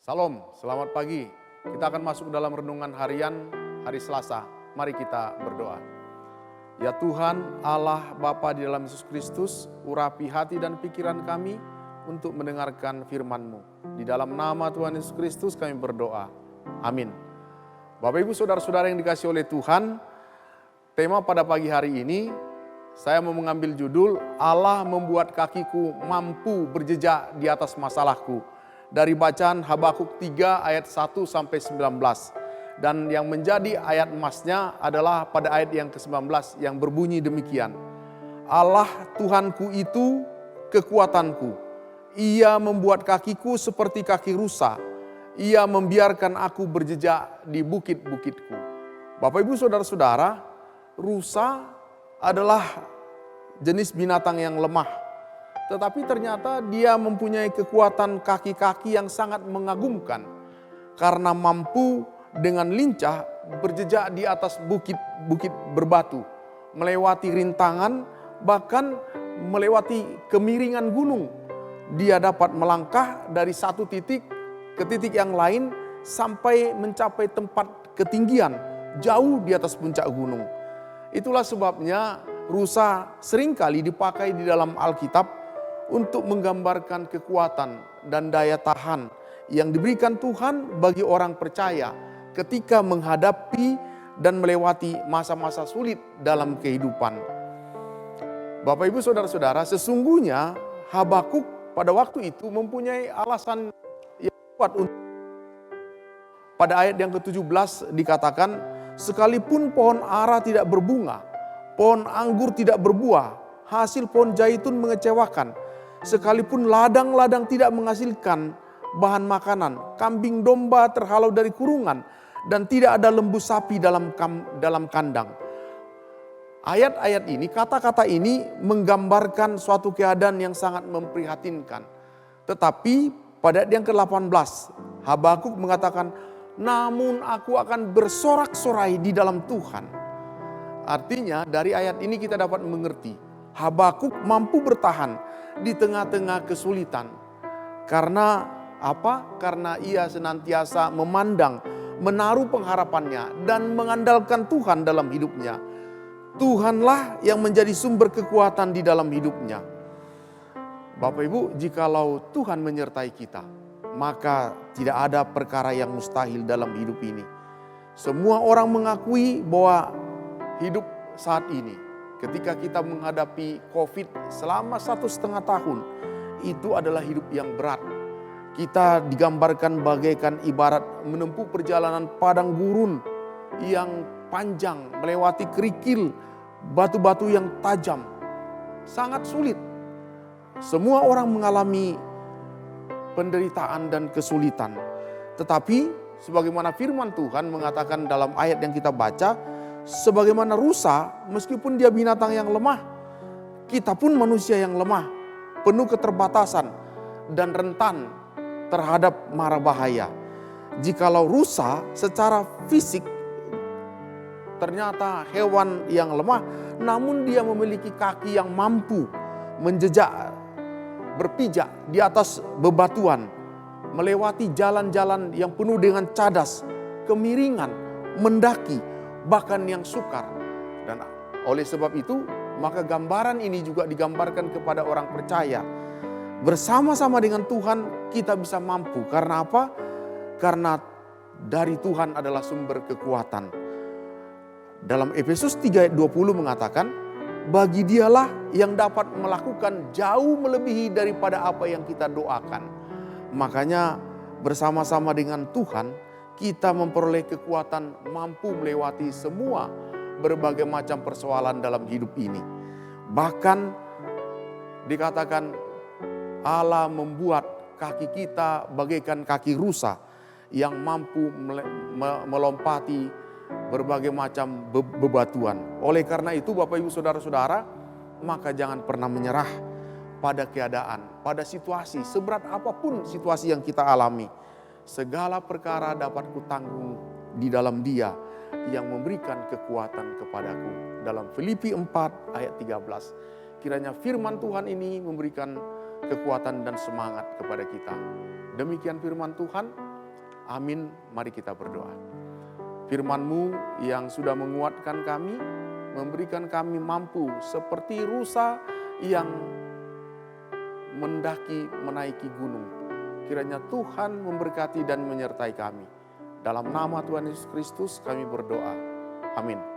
Salam, selamat pagi. Kita akan masuk dalam renungan harian hari Selasa. Mari kita berdoa. Ya Tuhan, Allah Bapa di dalam Yesus Kristus, urapi hati dan pikiran kami untuk mendengarkan firman-Mu. Di dalam nama Tuhan Yesus Kristus kami berdoa. Amin. Bapak Ibu Saudara-saudara yang dikasihi oleh Tuhan, tema pada pagi hari ini saya mau mengambil judul Allah membuat kakiku mampu berjejak di atas masalahku. Dari bacaan Habakuk 3 ayat 1 sampai 19. Dan yang menjadi ayat emasnya adalah pada ayat yang ke-19 yang berbunyi demikian. Allah Tuhanku itu kekuatanku. Ia membuat kakiku seperti kaki rusa. Ia membiarkan aku berjejak di bukit-bukitku. Bapak Ibu Saudara-saudara, rusa adalah jenis binatang yang lemah. Tetapi ternyata dia mempunyai kekuatan kaki-kaki yang sangat mengagumkan. Karena mampu dengan lincah berjejak di atas bukit-bukit berbatu. Melewati rintangan, bahkan melewati kemiringan gunung. Dia dapat melangkah dari satu titik ke titik yang lain sampai mencapai tempat ketinggian jauh di atas puncak gunung. Itulah sebabnya rusa seringkali dipakai di dalam Alkitab untuk menggambarkan kekuatan dan daya tahan yang diberikan Tuhan bagi orang percaya ketika menghadapi dan melewati masa-masa sulit dalam kehidupan. Bapak Ibu Saudara-saudara, sesungguhnya Habakuk pada waktu itu mempunyai alasan yang kuat untuk pada ayat yang ke-17 dikatakan, sekalipun pohon ara tidak berbunga, pohon anggur tidak berbuah, hasil pohon zaitun mengecewakan, sekalipun ladang-ladang tidak menghasilkan bahan makanan, kambing domba terhalau dari kurungan, dan tidak ada lembu sapi dalam kandang. Ayat-ayat ini, kata-kata ini menggambarkan suatu keadaan yang sangat memprihatinkan. Tetapi pada ayat yang ke-18, Habakuk mengatakan, namun aku akan bersorak-sorai di dalam Tuhan. Artinya dari ayat ini kita dapat mengerti, Habakuk mampu bertahan di tengah-tengah kesulitan. Karena apa? Karena ia senantiasa memandang, menaruh pengharapannya dan mengandalkan Tuhan dalam hidupnya. Tuhanlah yang menjadi sumber kekuatan di dalam hidupnya. Bapak Ibu, jikalau Tuhan menyertai kita, maka tidak ada perkara yang mustahil dalam hidup ini. Semua orang mengakui bahwa hidup saat ini, ketika kita menghadapi COVID selama 1,5 tahun, itu adalah hidup yang berat. Kita digambarkan bagaikan ibarat menempuh perjalanan padang gurun yang panjang, melewati kerikil, batu-batu yang tajam. Sangat sulit. Semua orang mengalami penderitaan dan kesulitan. Tetapi sebagaimana firman Tuhan mengatakan dalam ayat yang kita baca, sebagaimana rusa, meskipun dia binatang yang lemah, kita pun manusia yang lemah, penuh keterbatasan dan rentan terhadap mara bahaya. Jikalau rusa secara fisik ternyata hewan yang lemah, namun dia memiliki kaki yang mampu menjejak, berpijak di atas bebatuan, melewati jalan-jalan yang penuh dengan cadas, kemiringan, mendaki, bahkan yang sukar. Dan oleh sebab itu, maka gambaran ini juga digambarkan kepada orang percaya. Bersama-sama dengan Tuhan kita bisa mampu. Karena apa? Karena dari Tuhan adalah sumber kekuatan. Dalam Efesus 3 ayat 20 mengatakan, bagi dialah yang dapat melakukan jauh melebihi daripada apa yang kita doakan. Makanya bersama-sama dengan Tuhan, kita memperoleh kekuatan mampu melewati semua berbagai macam persoalan dalam hidup ini. Bahkan dikatakan Allah membuat kaki kita bagaikan kaki rusa yang mampu melompati berbagai macam bebatuan. Oleh karena itu Bapak Ibu Saudara-saudara, maka jangan pernah menyerah pada keadaan, pada situasi, seberat apapun situasi yang kita alami. Segala perkara dapat kutanggung di dalam Dia yang memberikan kekuatan kepadaku. Dalam Filipi 4 ayat 13. Kiranya firman Tuhan ini memberikan kekuatan dan semangat kepada kita. Demikian firman Tuhan. Amin. Mari kita berdoa. Firman-Mu yang sudah menguatkan kami, memberikan kami mampu seperti rusa yang mendaki menaiki gunung. Kiranya Tuhan memberkati dan menyertai kami. Dalam nama Tuhan Yesus Kristus kami berdoa. Amin.